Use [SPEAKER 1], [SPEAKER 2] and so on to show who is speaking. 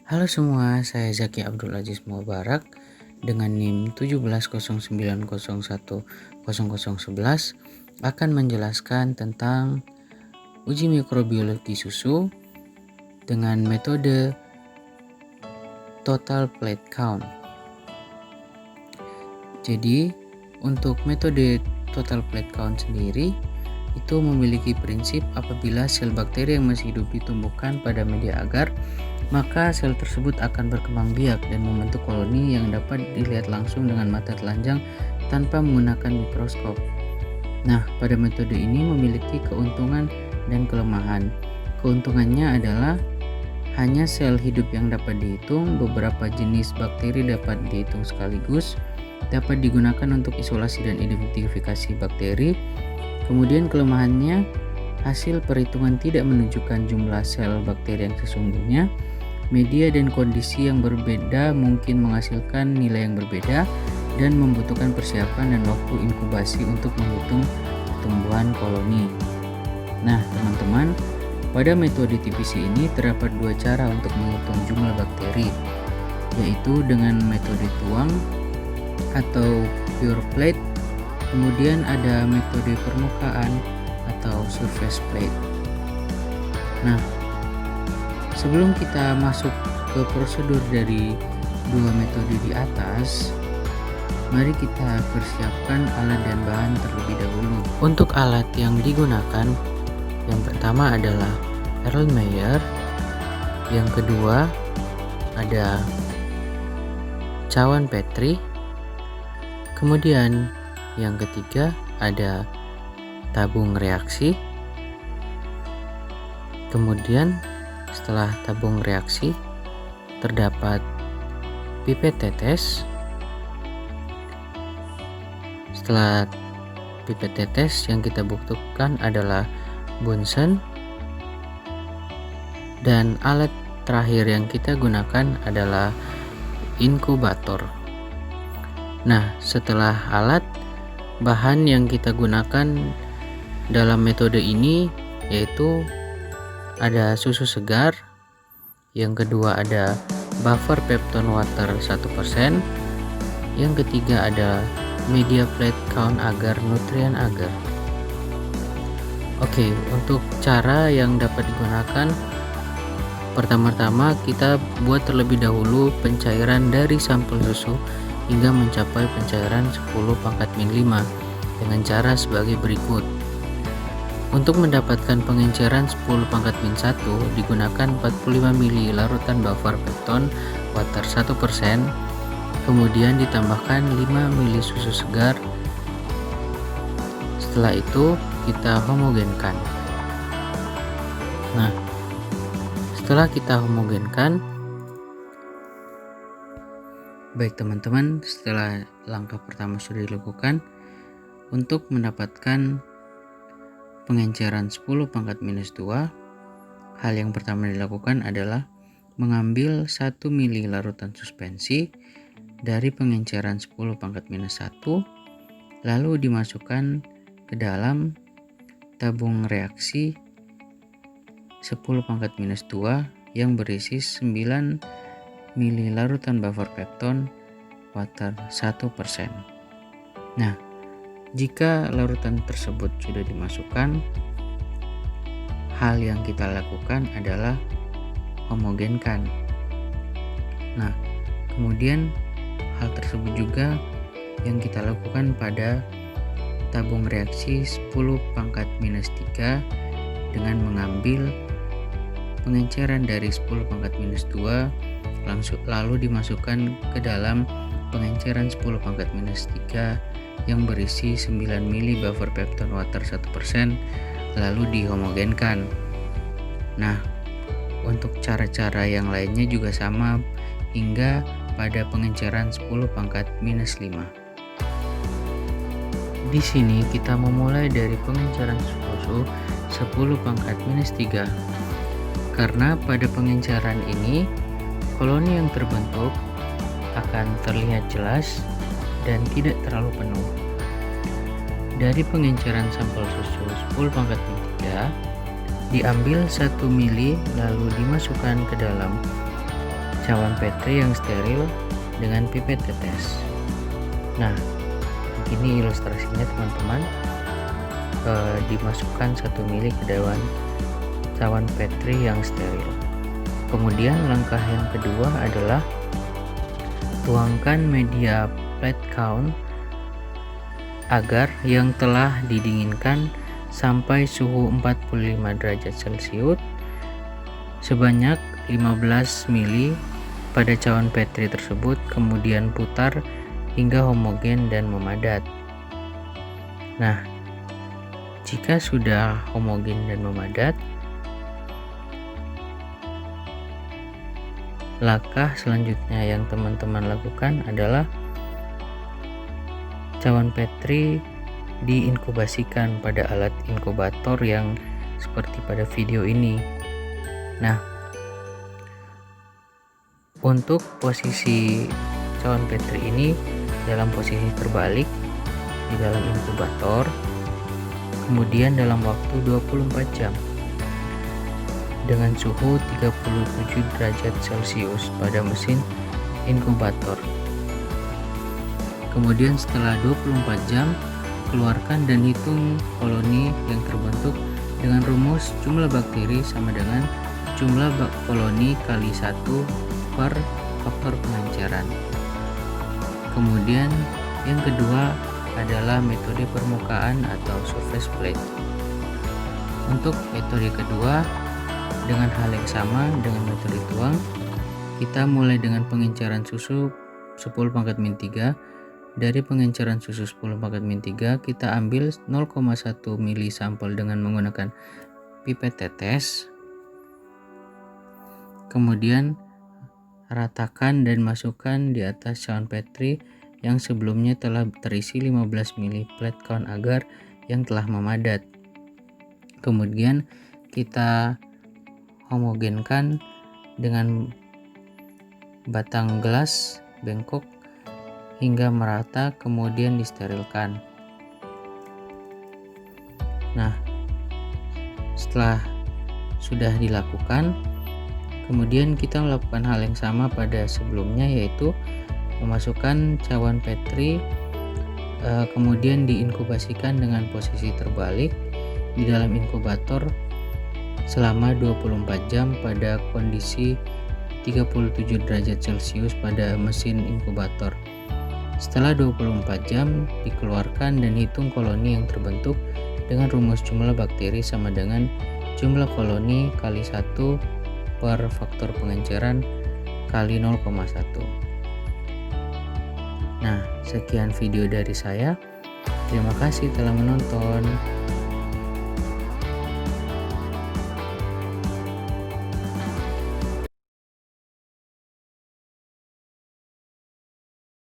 [SPEAKER 1] Halo semua, saya Zaki Abdul Aziz Mubarak dengan NIM 1709010011 akan menjelaskan tentang uji mikrobiologi susu dengan metode total plate count. Jadi, untuk metode total plate count sendiri itu memiliki prinsip apabila sel bakteri yang masih hidup ditumbuhkan pada media agar, maka sel tersebut akan berkembang biak dan membentuk koloni yang dapat dilihat langsung dengan mata telanjang tanpa menggunakan mikroskop. Nah, pada metode ini memiliki keuntungan dan kelemahan. Keuntungannya adalah hanya sel hidup yang dapat dihitung, beberapa jenis bakteri dapat dihitung sekaligus, dapat digunakan untuk isolasi dan identifikasi bakteri. Kemudian kelemahannya, hasil perhitungan tidak menunjukkan jumlah sel bakteri yang sesungguhnya. Media dan kondisi yang berbeda mungkin menghasilkan nilai yang berbeda dan membutuhkan persiapan dan waktu inkubasi untuk menghitung pertumbuhan koloni. Nah, teman-teman, pada metode TPC ini terdapat dua cara untuk menghitung jumlah bakteri, yaitu dengan metode tuang atau pure plate, kemudian ada metode permukaan atau surface plate. Nah, sebelum kita masuk ke prosedur dari dua metode di atas, mari kita persiapkan alat dan bahan terlebih dahulu. Untuk alat yang digunakan, yang pertama adalah Erlenmeyer, yang kedua ada cawan Petri, kemudian yang ketiga ada tabung reaksi. Kemudian setelah tabung reaksi terdapat pipet tetes. Setelah pipet tetes yang kita butuhkan adalah Bunsen, dan alat terakhir yang kita gunakan adalah inkubator. Nah, setelah alat, bahan yang kita gunakan dalam metode ini yaitu ada susu segar, yang kedua ada buffer peptone water 1%, yang ketiga ada media plate count agar nutrien agar. Oke, untuk cara yang dapat digunakan, pertama-tama kita buat terlebih dahulu pencairan dari sampel susu hingga mencapai pencairan 10⁻⁵ dengan cara sebagai berikut. Untuk mendapatkan pengenceran 10⁻⁻1 digunakan 45 ml larutan buffer peptone water 1%, kemudian ditambahkan 5 ml susu segar. Setelah itu kita homogenkan. Nah, setelah kita homogenkan, baik teman-teman, setelah langkah pertama sudah dilakukan, untuk mendapatkan pengenceran 10⁻⁻2, hal yang pertama dilakukan adalah mengambil 1 ml larutan suspensi dari pengenceran 10⁻⁻1, lalu dimasukkan ke dalam tabung reaksi 10⁻⁻2 yang berisi 9 ml larutan buffer peptone water 1%. Nah, jika larutan tersebut sudah dimasukkan, hal yang kita lakukan adalah homogenkan. Nah, kemudian hal tersebut juga yang kita lakukan pada tabung reaksi 10⁻⁻3 dengan mengambil pengenceran dari 10⁻⁻2 lalu dimasukkan ke dalam pengenceran 10⁻⁻3 yang berisi 9 ml buffer peptone water 1%, lalu dihomogenkan. Nah, untuk cara-cara yang lainnya juga sama hingga pada pengenceran 10⁻⁻5. Di sini kita memulai dari pengenceran susu 10⁻⁻3 karena pada pengenceran ini koloni yang terbentuk akan terlihat jelas dan tidak terlalu penuh. Dari pengenceran sampel susu 10⁻⁻3 diambil 1 ml lalu dimasukkan ke dalam cawan Petri yang steril dengan pipet tetes. Nah, begini ilustrasinya teman-teman. Dimasukkan 1 mili ke dalam cawan Petri yang steril. Kemudian langkah yang kedua adalah tuangkan media plate count agar yang telah didinginkan sampai suhu 45 derajat Celcius sebanyak 15 mili pada cawan Petri tersebut, kemudian putar hingga homogen dan memadat. Nah, jika sudah homogen dan memadat, langkah selanjutnya yang teman-teman lakukan adalah cawan Petri diinkubasikan pada alat inkubator yang seperti pada video ini. Nah, untuk posisi cawan Petri ini dalam posisi terbalik di dalam inkubator, kemudian dalam waktu 24 jam dengan suhu 37 derajat Celcius pada mesin inkubator. Kemudian setelah 24 jam, keluarkan dan hitung koloni yang terbentuk dengan rumus jumlah bakteri sama dengan jumlah koloni kali 1 per faktor pengenceran. Kemudian yang kedua adalah metode permukaan atau surface plate. Untuk metode kedua, dengan hal yang sama dengan metode tuang, kita mulai dengan pengenceran susu 10⁻⁻3. Dari pengenceran susu 10⁻⁻3, kita ambil 0,1 mili sampel dengan menggunakan pipet tetes. Kemudian ratakan dan masukkan di atas cawan Petri yang sebelumnya telah terisi 15 mili plate count agar yang telah memadat. Kemudian kita homogenkan dengan batang gelas bengkok hingga merata, kemudian disterilkan. Nah, setelah sudah dilakukan, kemudian kita melakukan hal yang sama pada sebelumnya, yaitu memasukkan cawan Petri kemudian diinkubasikan dengan posisi terbalik di dalam inkubator selama 24 jam pada kondisi 37 derajat Celcius pada mesin inkubator. Setelah 24 jam, dikeluarkan dan hitung koloni yang terbentuk dengan rumus jumlah bakteri sama dengan jumlah koloni kali 1 per faktor pengenceran kali 0,1. Nah, sekian video dari saya. Terima kasih telah menonton.